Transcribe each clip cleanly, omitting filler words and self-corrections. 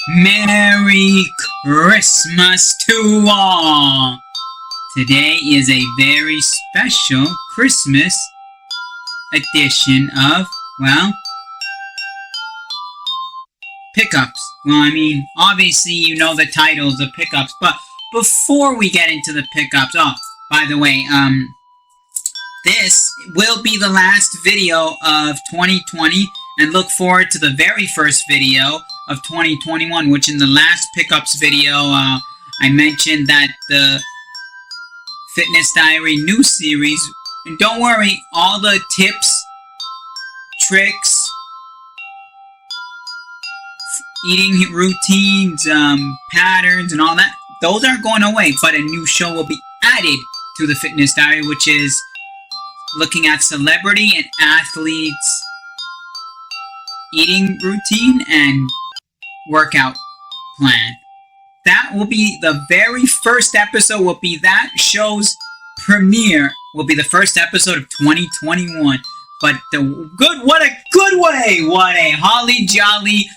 Merry Christmas to all! Today is a very special Christmas edition of, well, pickups. Well, I mean, obviously you know the titles of pickups, but before we get into the pickups, oh, by the way, this will be the last video of 2020, and look forward to the very first video of 2021, which in the last pickups video, I mentioned that the Fitness Diary new series, and don't worry, all the tips, tricks, eating routines, patterns, and all that, those aren't going away, but a new show will be added to the Fitness Diary, which is looking at celebrity and athletes' eating routine and workout plan. That will be the very first episode, will be that show's premiere, will be the first episode of 2021. But what a good way, what a holly jolly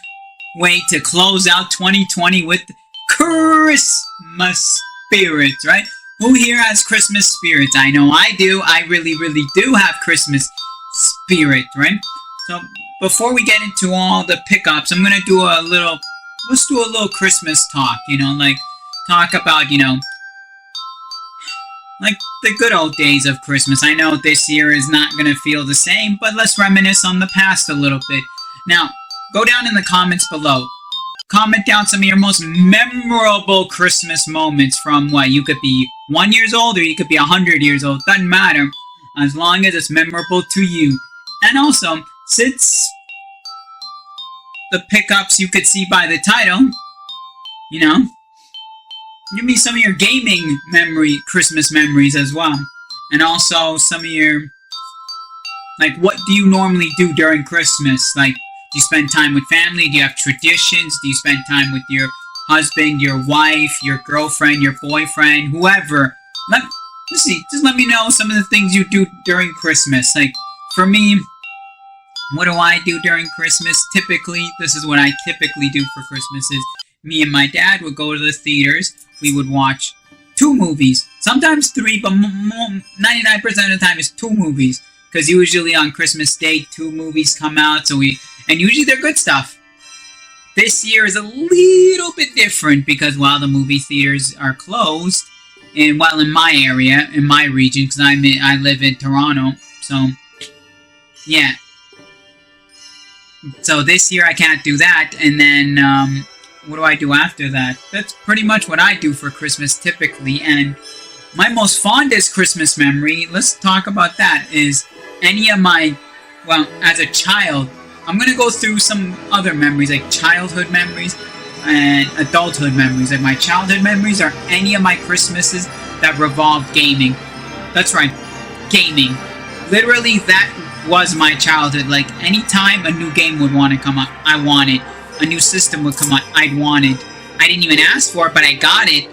way to close out 2020 with Christmas spirits, right? Who here has Christmas spirits? I know I do. I really, really do have Christmas spirit, right? So before we get into all the pickups, I'm gonna do let's do a little Christmas talk, like talk about, like the good old days of Christmas. I know this year is not gonna feel the same, but let's reminisce on the past a little bit. Now, go down in the comments below. Comment down some of your most memorable Christmas moments from what? You could be 1 year old or you could be 100 years old. Doesn't matter, as long as it's memorable to you. And also, since the pickups you could see by the title, give me some of your gaming Christmas memories as well. And also some of your, like, what do you normally do during Christmas? Like, do you spend time with family? Do you have traditions? Do you spend time with your husband, your wife, your girlfriend, your boyfriend, whoever? Let's see, just let me know some of the things you do during Christmas. Like, for me, what do I do during Christmas? Typically, this is what I typically do for Christmas is me and my dad would go to the theaters. We would watch 2 movies. Sometimes 3, but 99% of the time it's 2 movies. Because usually on Christmas Day, 2 movies come out, and usually they're good stuff. This year is a little bit different because while the movie theaters are closed, and while in my area, in my region, because I live in Toronto, so yeah. So this year I can't do that, and then what do I do after that? That's pretty much what I do for Christmas typically, and my most fondest Christmas memory, let's talk about that, is any of my, well, as a child, I'm going to go through some other memories, like childhood memories and adulthood memories. Like my childhood memories are any of my Christmases that revolved gaming. That's right, gaming. Literally, that was my childhood. Like, anytime a new game would want to come out, I want it. A new system would come out, I'd want it. I didn't even ask for it, but I got it.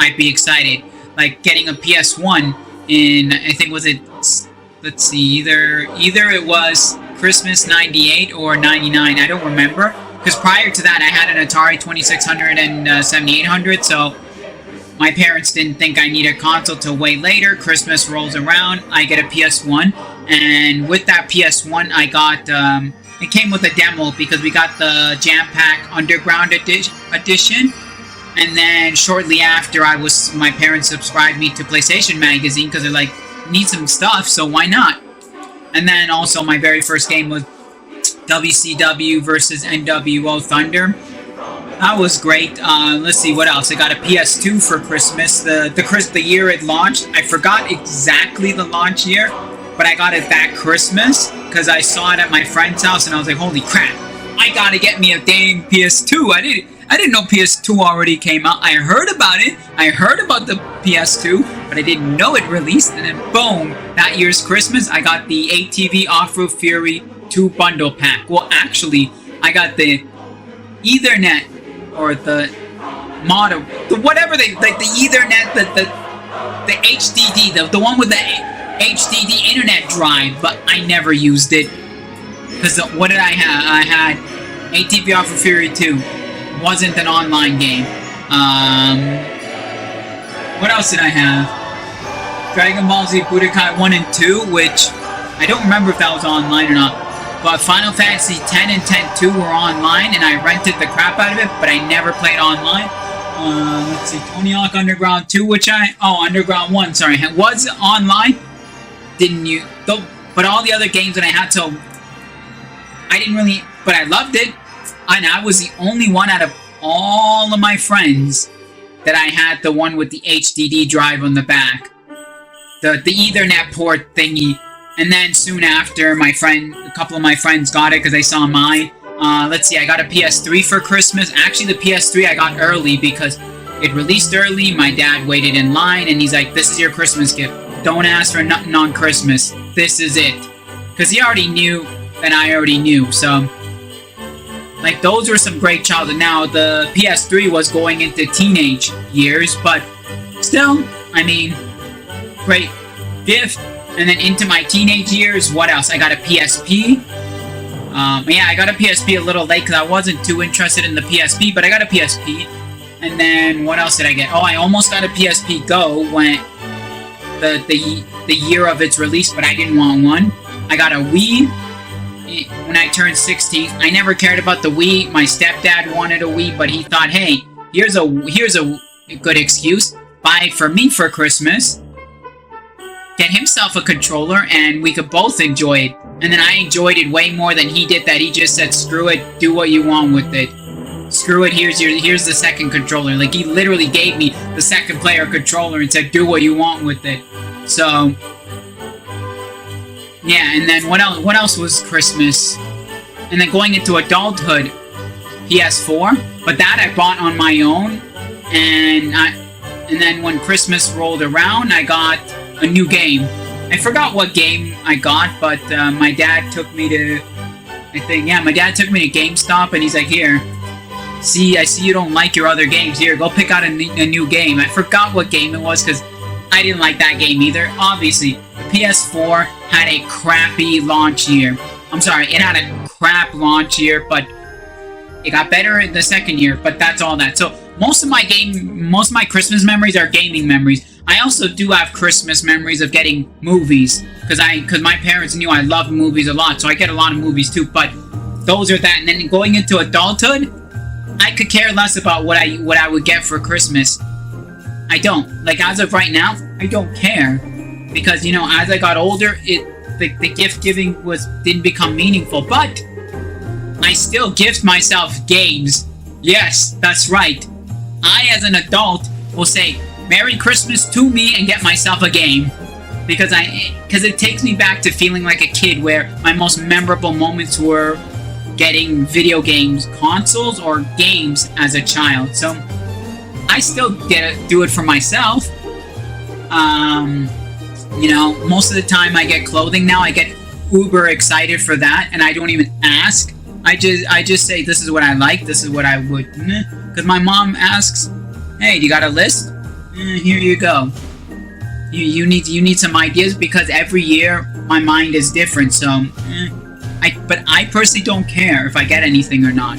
I'd be excited. Like getting a PS1 in, I think, was it, let's see, either it was Christmas 98 or 99, I don't remember. Because prior to that, I had an Atari 2600 and 7800, so my parents didn't think I needed a console till way later. Christmas rolls around, I get a PS1, and with that PS1, I got, it came with a demo because we got the Jam Pack Underground edition, and then shortly after, my parents subscribed me to PlayStation Magazine because they're like, need some stuff, so why not? And then also my very first game was WCW versus NWO Thunder. That was great. Let's see, what else? I got a PS2 for Christmas. The year it launched, I forgot exactly the launch year, but I got it that Christmas because I saw it at my friend's house and I was like, holy crap, I gotta get me a dang PS2. I didn't know PS2 already came out. I heard about it. I heard about the PS2, but I didn't know it released. And then boom, that year's Christmas, I got the ATV Off-Road Fury 2 bundle pack. Well, actually, I got the Ethernet or the modem, whatever like the Ethernet, the HDD, the one with the HDD internet drive, but I never used it because what did I have? I had ATV Off-Road Fury 2. wasn't an online game. What else did I have? Dragon Ball Z Budokai 1 and 2, which I don't remember if that was online or not. But Final Fantasy X and X-2 were online, and I rented the crap out of it, but I never played online. Let's see, Tony Hawk Underground 2, Underground 1, sorry, was online. But all the other games that I had, so I didn't really, but I loved it. And I was the only one out of all of my friends that I had the one with the HDD drive on the back. The Ethernet port thingy. And then soon after, a couple of my friends got it because they saw mine. Let's see, I got a PS3 for Christmas. Actually, the PS3 I got early because it released early. My dad waited in line and he's like, this is your Christmas gift. Don't ask for nothing on Christmas. This is it. Because he already knew and I already knew. So, like, those were some great childhood. Now, the PS3 was going into teenage years, but still, I mean, great gift. And then into my teenage years, what else? I got a PSP. Yeah, I got a PSP a little late because I wasn't too interested in the PSP, but I got a PSP. And then what else did I get? Oh, I almost got a PSP Go when the year of its release, but I didn't want one. I got a Wii when I turned 16. I never cared about the Wii. My stepdad wanted a Wii, but he thought, hey, here's a good excuse. Buy it for me for Christmas. Get himself a controller, and we could both enjoy it. And then I enjoyed it way more than he did that. He just said, screw it, do what you want with it. Screw it, here's the second controller. Like, he literally gave me the second player controller and said, do what you want with it. So, yeah, and then what else was Christmas? And then going into adulthood, PS4. But that I bought on my own. And then when Christmas rolled around, I got a new game. I forgot what game I got, but my dad took me to, my dad took me to GameStop, and he's like, here, see, I see you don't like your other games. Here, go pick out a new game. I forgot what game it was, because I didn't like that game either. Obviously, the PS4 had a crappy launch year. I'm sorry, it had a crap launch year, but it got better in the second year, but that's all that. So, most of my Christmas memories are gaming memories. I also do have Christmas memories of getting movies, because my parents knew I loved movies a lot, so I get a lot of movies too, but those are that. And then going into adulthood, I could care less about what I would get for Christmas. I don't. Like, as of right now, I don't care, because, as I got older, the gift giving didn't become meaningful, but I still gift myself games. Yes, that's right. I, as an adult, will say, Merry Christmas to me and get myself a game. Because it takes me back to feeling like a kid, where my most memorable moments were getting video games, consoles, or games as a child. So, I still do it for myself. Most of the time I get clothing now. I get uber excited for that, and I don't even ask. I just say, this is what I like, this is what I would, because my mom asks, hey, you got a list? Here you go. You need some ideas, because every year my mind is different. So, but I personally don't care if I get anything or not.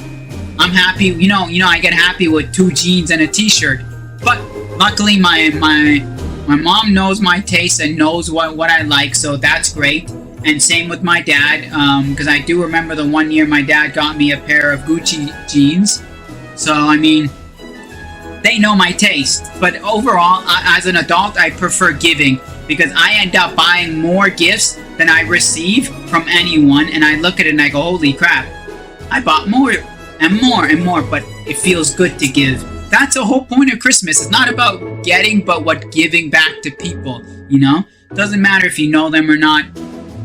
I'm happy. I get happy with 2 jeans and a T-shirt. But luckily, my mom knows my taste and knows what I like, so that's great. And same with my dad, because I do remember the one year my dad got me a pair of Gucci jeans. So, I mean, they know my taste. But overall, as an adult, I prefer giving, because I end up buying more gifts than I receive from anyone, and I look at it and I go, holy crap, I bought more and more and more, but it feels good to give. That's the whole point of Christmas. It's not about getting, but what giving back to people, Doesn't matter if you know them or not.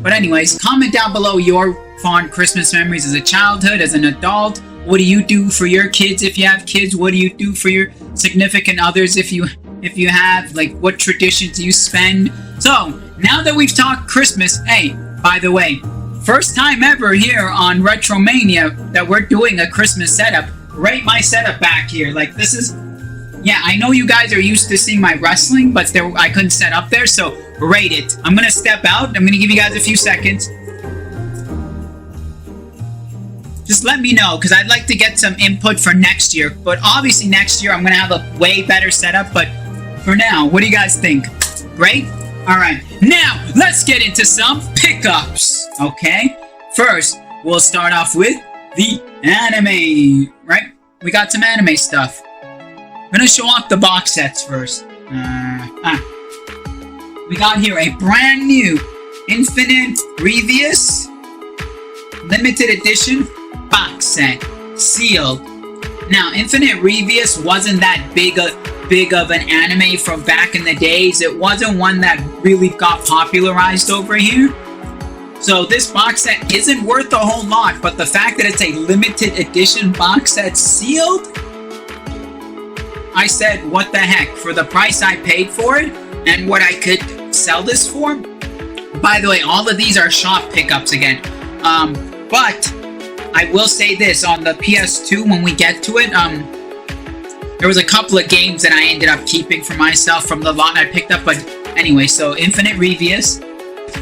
But anyways, comment down below your fond Christmas memories as a childhood, as an adult. What do you do for your kids if you have kids? What do you do for your significant others if you have? Like, what traditions do you spend? So, now that we've talked Christmas, hey, by the way, first time ever here on Retromania that we're doing a Christmas setup. Rate my setup back here. Like, this is... Yeah, I know you guys are used to seeing my wrestling, but I couldn't set up there, so rate it. I'm going to step out. I'm going to give you guys a few seconds. just let me know, because I'd like to get some input for next year. But obviously next year I'm going to have a way better setup. But for now, what do you guys think? Great? Alright, now let's get into some pickups. Okay? First, we'll start off with the anime. Right? We got some anime stuff. I'm going to show off the box sets first. We got here a brand new Infinite Revious limited edition box set, sealed. Now, Infinite Revious wasn't that big of an anime from back in the days. It wasn't one that really got popularized over here. So this box set isn't worth a whole lot, but the fact that it's a limited edition box set sealed, I said, what the heck? For the price I paid for it and what I could sell this for. By the way, all of these are shop pickups again. But I will say this, on the PS2, when we get to it, there was a couple of games that I ended up keeping for myself from the lot I picked up. But anyway, so Infinite Revious.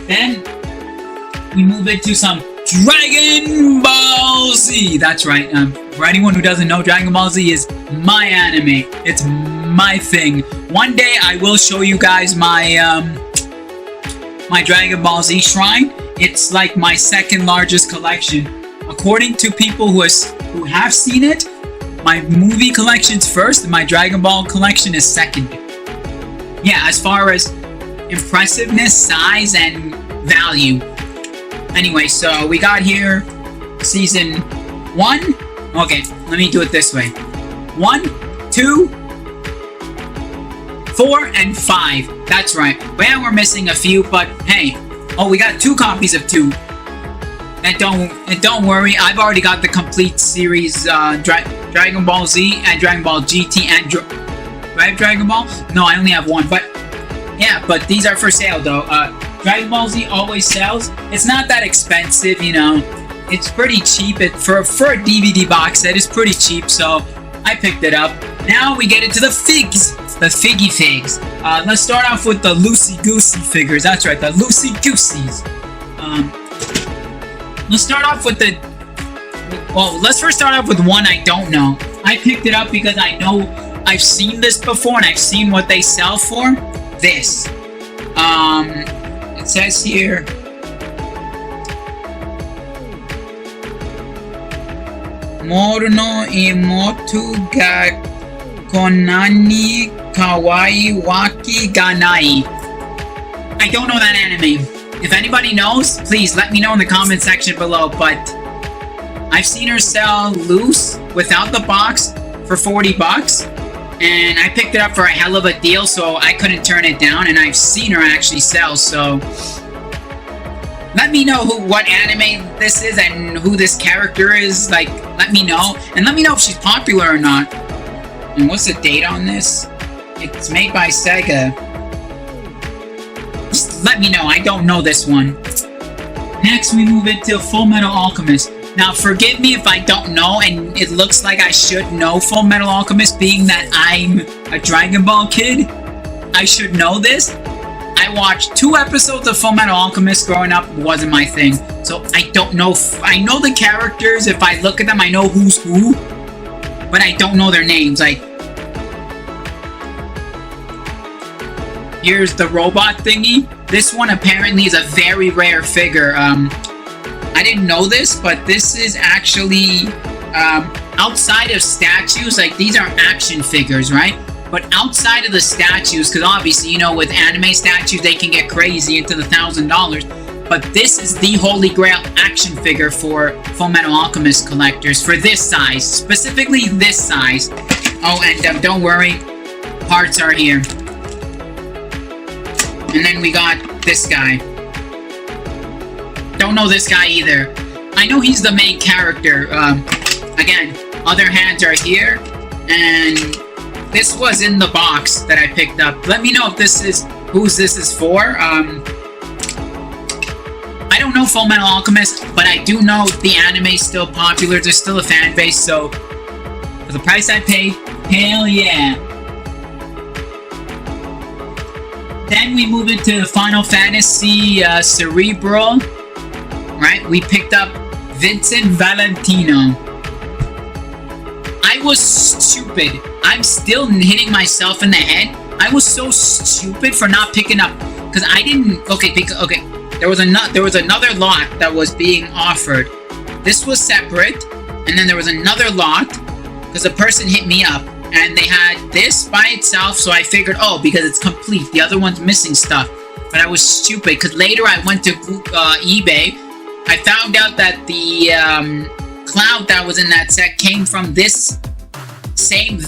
Then we move into some Dragon Ball Z. That's right. For anyone who doesn't know, Dragon Ball Z is my anime. It's my thing. One day I will show you guys my my Dragon Ball Z shrine. It's like my second largest collection. According to people who have seen it, my movie collection's first, and my Dragon Ball collection is second. Yeah, as far as impressiveness, size, and value. Anyway, so we got here season 1. Okay, let me do it this way. 1, 2, 4, and 5. That's right. Well, we're missing a few, but hey. Oh, we got 2 copies of 2. And don't worry, I've already got the complete series, Dragon Ball Z and Dragon Ball GT and do I have Dragon Ball? No, I only have 1. But yeah, but these are for sale though. Dragon Ball Z always sells. It's not that expensive, you know. It's pretty cheap. For a DVD box set, it's pretty cheap, so I picked it up. Now we get into the figs. The Figgy Figs. Let's start off with the Loosey Goosey figures. That's right, the Loosey Gooseys. Let's start off with the... Well, let's first start off with one I don't know. I picked it up because I know I've seen this before and I've seen what they sell for. This. It says here... Morno imotu ga konani kawaii waki ganai. I don't know that anime. If anybody knows, please let me know in the comment section below. But I've seen her sell loose without the box for 40 bucks. And I picked it up for a hell of a deal, so I couldn't turn it down. And I've seen her actually sell, so... Let me know what anime this is and who this character is. Like, let me know. And let me know if she's popular or not. And what's the date on this? It's made by Sega. Just let me know. I don't know this one. Next, we move into Full Metal Alchemist. Now, forgive me if I don't know, and it looks like I should know Full Metal Alchemist, being that I'm a Dragon Ball kid. I should know this. I watched 2 episodes of Full Metal Alchemist growing up. It wasn't my thing. So I don't know. I know the characters. If I look at them, I know who's who. But I don't know their names. Like, here's the robot thingy. This one apparently is a very rare figure. I didn't know this, but this is actually outside of statues. Like, these are action figures, right? But outside of the statues, because obviously, you know, with anime statues, they can get crazy into the $1,000. But this is the holy grail action figure for Full Metal Alchemist collectors for this size. Specifically this size. Oh, and don't worry, parts are here. And then we got this guy. Don't know this guy either. I know he's the main character. Again, other hands are here. And... this was in the box that I picked up. Let me know if this is whose this is for. I don't know Full Metal Alchemist, but I do know the anime's still popular. There's still a fan base, so for the price I paid, hell yeah. Then we move into Final Fantasy Cerebral. Right? We picked up Vincent Valentino. I was stupid. I'm still hitting myself in the head. I was so stupid for not picking up, because I didn't. Okay, there was another lot that was being offered. This was separate, and then there was another lot because a person hit me up, and they had this by itself. So I figured, oh, because it's complete, the other one's missing stuff. But I was stupid, because later I went to eBay. I found out that the cloud that was in that set came from this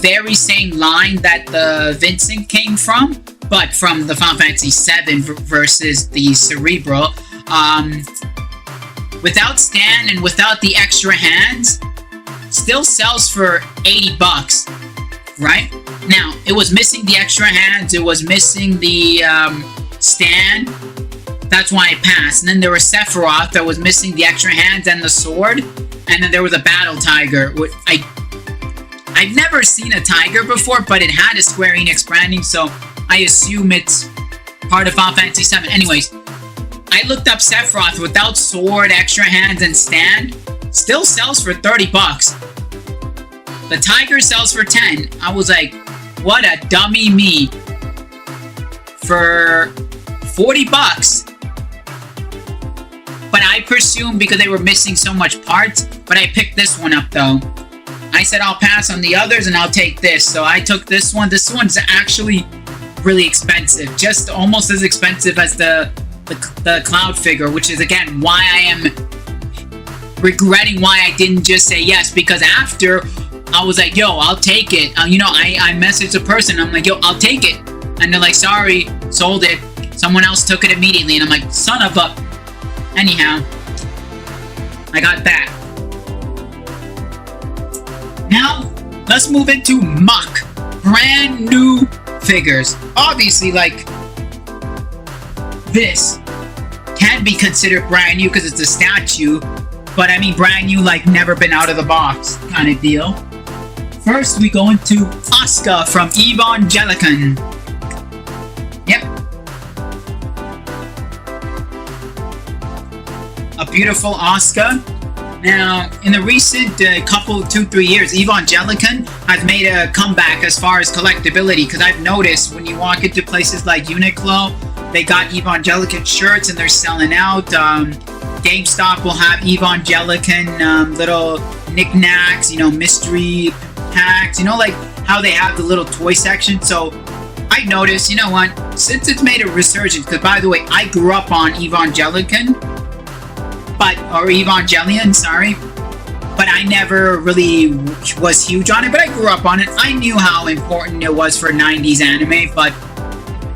very same line that the Vincent came from, but from the Final Fantasy VII versus the Cerebral. Without stand and without the extra hands, still sells for $80, right? Now, it was missing the extra hands, it was missing the stand. That's why I passed. And then there was Sephiroth that was missing the extra hands and the sword. And then there was a Battle Tiger. I've never seen a tiger before, but it had a Square Enix branding, so I assume it's part of Final Fantasy VII. Anyways, I looked up Sephiroth without sword, extra hands, and stand. Still sells for $30. The tiger sells for $10. I was like, what a dummy me. For $40. But I presume because they were missing so much parts, but I picked this one up though. I said I'll pass on the others and I'll take this. So I took this one. This one's actually really expensive. Just almost as expensive as the Cloud figure, which is again why I am regretting why I didn't just say yes, because after I was like, yo, I'll take it. I messaged a person. I'm like, yo, I'll take it. And they're like, sorry, sold it. Someone else took it immediately. And I'm like, son of a... Anyhow, I got that. Now, let's move into Muck. Brand new figures. Obviously, like, this can be considered brand new because it's a statue. But I mean, brand new, like, never been out of the box kind of deal. First, we go into Asuka from Evangelion. Yep. A beautiful Asuka. Now, in the recent couple, 2-3 years, Evangelion has made a comeback as far as collectability, because I've noticed when you walk into places like Uniqlo, they got Evangelion shirts and they're selling out. GameStop will have Evangelion little knickknacks, mystery packs, like how they have the little toy section. So I noticed, you know what, since it's made a resurgence, because by the way, I grew up on Evangelion, sorry, but I never really was huge on it, but I grew up on it. I knew how important it was for 90s anime, but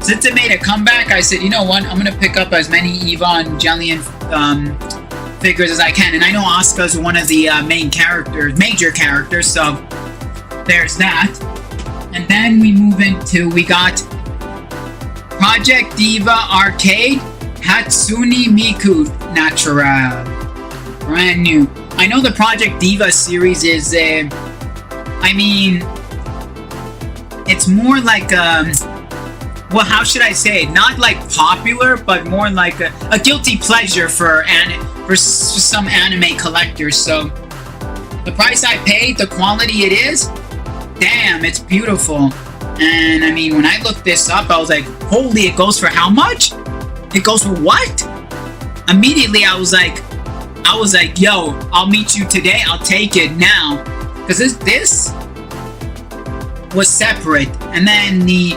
since it made a comeback, I said, you know what, I'm going to pick up as many Evangelion figures as I can, and I know Asuka's one of the major characters, so there's that. And then we got Project Diva Arcade Hatsune Miku Natural. Brand new. I know the Project Diva series is, it's more like, well, how should I say it? Not like popular, but more like a guilty pleasure for some anime collectors. So, the price I paid, the quality it is, damn, it's beautiful. And I mean, when I looked this up, I was like, holy, it goes for how much? It goes for what? Immediately, I was like, yo, I'll meet you today. I'll take it now. Because this was separate. And then the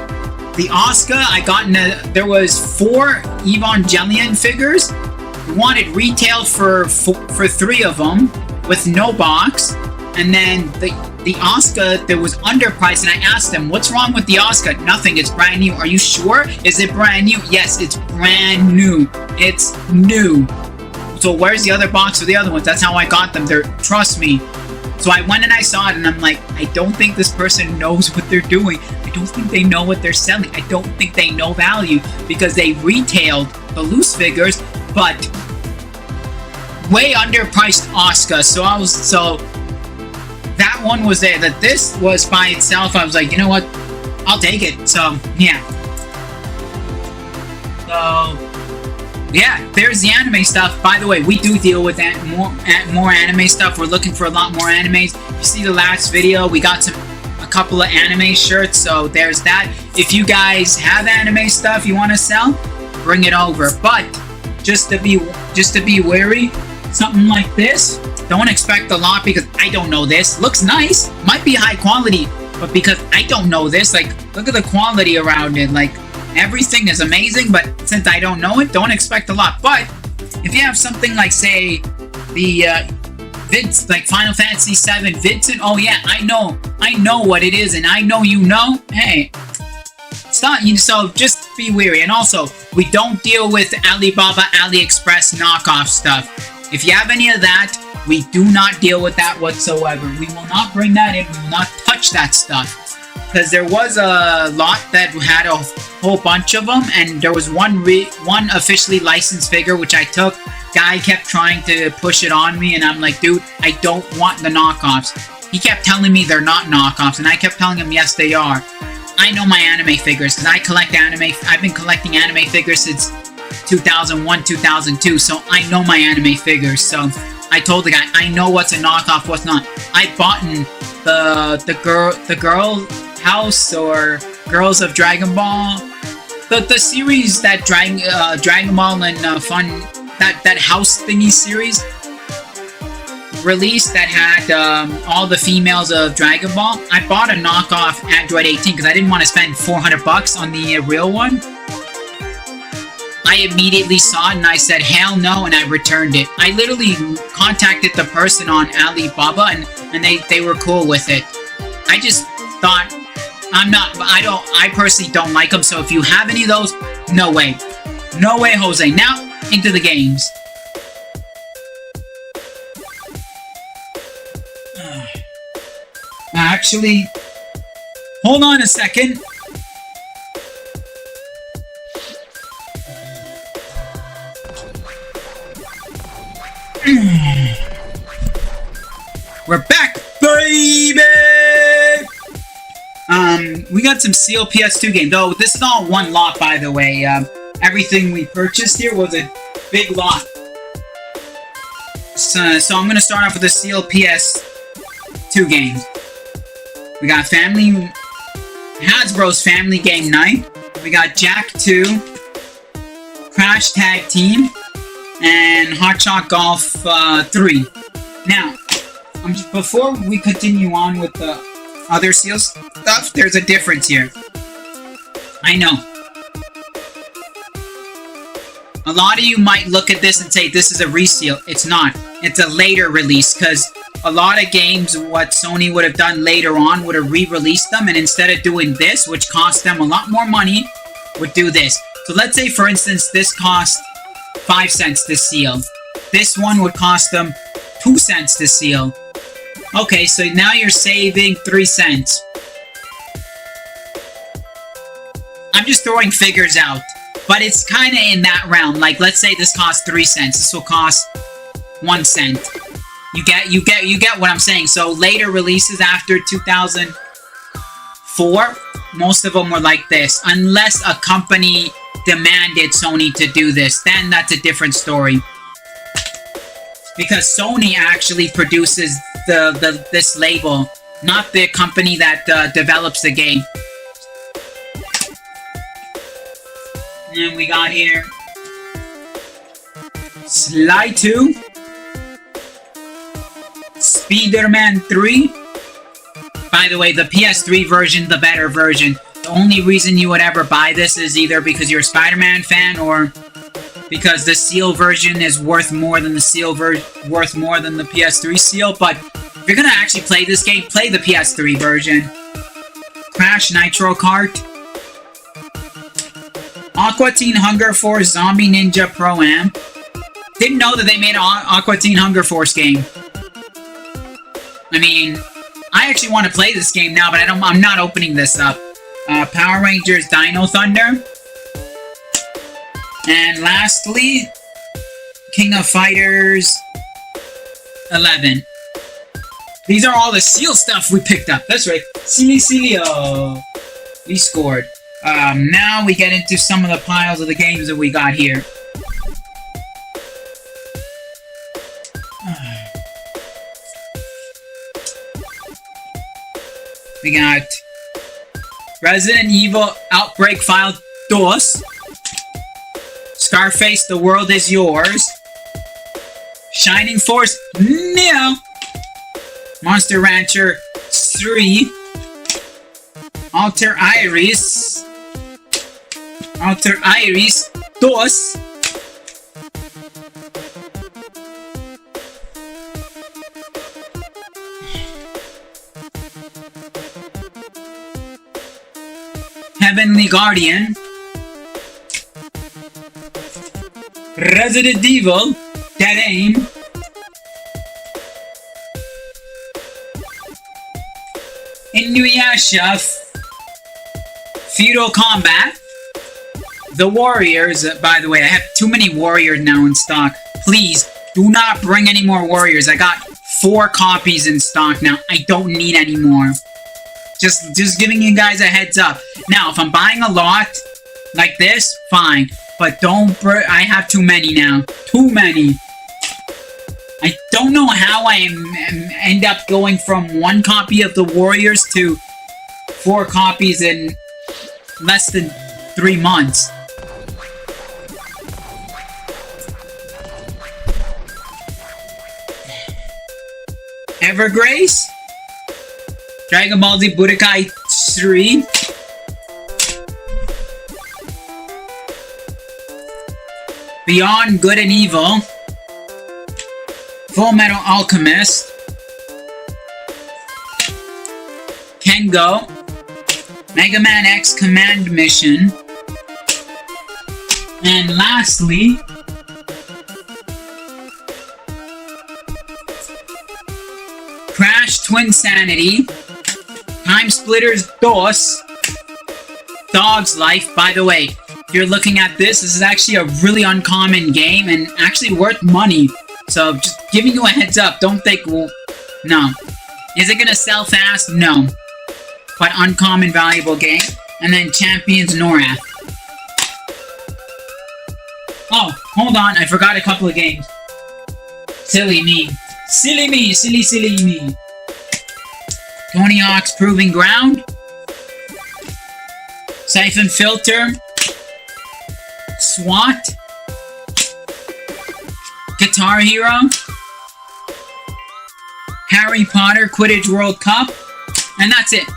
Asuka, I got there was 4 Evangelion figures. We wanted retail for 3 of them with no box. And then the Asuka that was underpriced, and I asked them, what's wrong with the Asuka? Nothing, it's brand new. Are you sure? Is it brand new? Yes, it's brand new. It's new. So where's the other box for the other ones? That's how I got them. Trust me. So I went and I saw it, and I'm like, I don't think this person knows what they're doing. I don't think they know what they're selling. I don't think they know value, because they retailed the loose figures, but way underpriced Asuka. So that one was there. That this was by itself, I was like, you know what? I'll take it. So yeah. So Yeah, there's the anime stuff. By the way, we do deal with more anime stuff. We're looking for a lot more animes. You see the last video, we got a couple of anime shirts, so there's that. If you guys have anime stuff you want to sell, bring it over. But just to be wary, something like this, don't expect a lot because I don't know this. Looks nice, might be high quality, but because I don't know this, like, look at the quality around it. Like, everything is amazing, but since I don't know it, don't expect a lot. But if you have something like, say, the like Final Fantasy VII Vincent, oh yeah, I know what it is, and I know you know. Hey, stop. So just be wary. And also, we don't deal with Alibaba, AliExpress knockoff stuff. If you have any of that, we do not deal with that whatsoever. We will not bring that in. We will not touch that stuff. Because there was a lot that had a whole bunch of them, and there was one officially licensed figure which I took. Guy kept trying to push it on me, and I'm like, dude, I don't want the knockoffs. He kept telling me they're not knockoffs, and I kept telling him, yes, they are. I know my anime figures, because I collect anime. I've been collecting anime figures since 2001, 2002, so I know my anime figures. So I told the guy, I know what's a knockoff, what's not. I bought the girl house or Girls of Dragon Ball, the series that Dragon Ball and Fun, that house thingy series released that had all the females of Dragon Ball. I bought a knockoff Android 18 because I didn't want to spend $400 on the real one. I immediately saw it and I said hell no, and I returned it. I literally contacted the person on Alibaba and they were cool with it. I just thought, I personally don't like them, so if you have any of those, no way. No way, Jose. Now, into the games. Actually, hold on a second. We're back, baby! We got some sealed PS2 games. Oh, this is all one lot, by the way. Everything we purchased here was a big lot. So I'm gonna start off with the sealed PS2 games. We got Hasbro's Family Game Night. We got Jack 2, Crash Tag Team, and Hot Shot Golf 3. Now, before we continue on with the other seals stuff, there's a difference here. I know. A lot of you might look at this and say this is a reseal. It's not. It's a later release, because a lot of games, what Sony would have done later on, would have re-released them, and instead of doing this, which cost them a lot more money, would do this. So let's say, for instance, this cost 5 cents to seal. This one would cost them 2 cents to seal. Okay, so now you're saving 3 cents. I'm just throwing figures out, but it's kind of in that realm. Like, let's say this costs 3 cents. This will cost 1 cent. You get what I'm saying. So later releases after 2004, most of them were like this, unless a company demanded Sony to do this. Then that's a different story. Because Sony actually produces this label, not the company that develops the game. And we got here Sly 2, Spider-Man 3. By the way, the PS3 version, the better version. The only reason you would ever buy this is either because you're a Spider-Man fan or because the seal version is worth more than the PS3 seal. But if you're gonna actually play this game, play the PS3 version. Crash Nitro Kart, Aqua Teen Hunger Force Zombie Ninja Pro-Am. Didn't know that they made an Aqua Teen Hunger Force game. I mean, I actually want to play this game now, but I'm not opening this up. Power Rangers Dino Thunder. And lastly, King of Fighters 11. These are all the seal stuff we picked up. That's right. Cilio. We scored. Now we get into some of the piles of the games that we got here. We got Resident Evil Outbreak File 2. Scarface, The World Is Yours. Shining Force Neo. Monster Rancher 3. Alter Iris 2. Heavenly Guardian. Resident Evil Dead Aim. Inuyasha Feudal Combat. The Warriors. By the way, I have too many Warriors now in stock. Please, do not bring any more Warriors. I got 4 copies in stock now. I don't need any more. Just giving you guys a heads up. Now, if I'm buying a lot like this, fine. But don't I have too many now. Too many. I don't know how I end up going from 1 copy of the Warriors to 4 copies in less than 3 months. Evergrace. Dragon Ball Z Budokai 3. Beyond Good and Evil. Full Metal Alchemist. Kengo. Mega Man X Command Mission. And lastly, Crash Twinsanity. Time Splitters 2. Dog's Life. By the way, if you're looking at this is actually a really uncommon game and actually worth money. So just giving you a heads up. Don't think, well, no. Is it gonna sell fast? No. But uncommon valuable game. And then Champions Norath. Oh, hold on. I forgot a couple of games. Silly me. Silly me. Silly me. Tony Hawk's Proving Ground. Siphon Filter. SWAT. Guitar Hero. Harry Potter Quidditch World Cup. And that's it.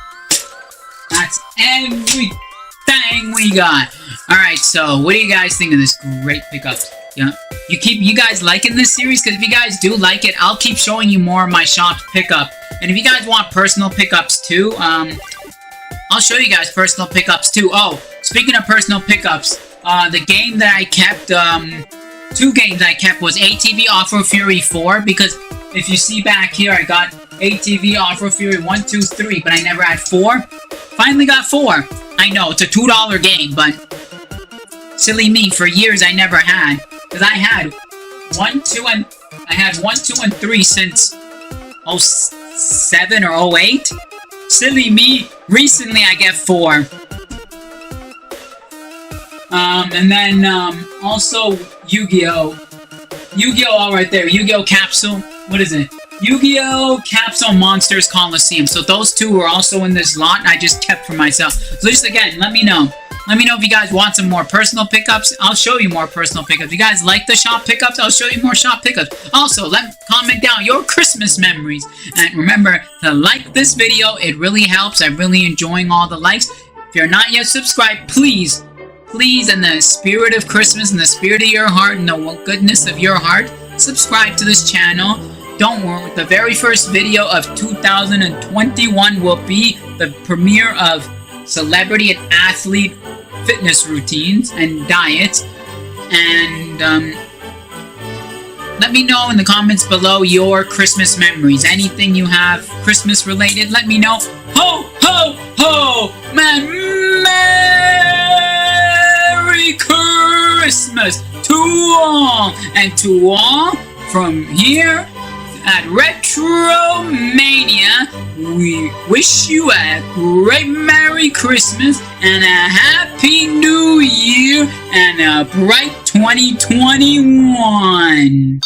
That's everything we got. Alright, so what do you guys think of this great pickup? Yeah. You guys liking this series? Because if you guys do like it, I'll keep showing you more of my shop's pickup. And if you guys want personal pickups too, I'll show you guys personal pickups too. Oh, speaking of personal pickups, the game that I kept, 2 games I kept was ATV Off-Road Fury 4, because if you see back here, I got ATV Off-Road Fury 1, 2, 3, but I never had 4. Finally got 4. I know, it's a $2 game, but silly me, for years I never had. Because I had 1, 2, and 3 since 07 or 08. Silly me, recently I get 4. And then, also Yu-Gi-Oh! Yu-Gi-Oh! Right there, Yu-Gi-Oh! Capsule, what is it? Yu-Gi-Oh! Capsule Monsters Coliseum. So those 2 were also in this lot, and I just kept for myself. So just again, let me know. Let me know if you guys want some more personal pickups. I'll show you more personal pickups. If you guys like the shop pickups, I'll show you more shop pickups. Also, comment down your Christmas memories. And remember to like this video. It really helps. I'm really enjoying all the likes. If you're not yet subscribed, please, in the spirit of Christmas, in the spirit of your heart, and the goodness of your heart, subscribe to this channel. Don't worry, the very first video of 2021 will be the premiere of celebrity and athlete fitness routines and diets. And let me know in the comments below your Christmas memories. Anything you have Christmas related, let me know. Ho, ho, ho! Merry Christmas to all! And to all from here at Retromania, we wish you a great Merry Christmas and a Happy New Year and a bright 2021.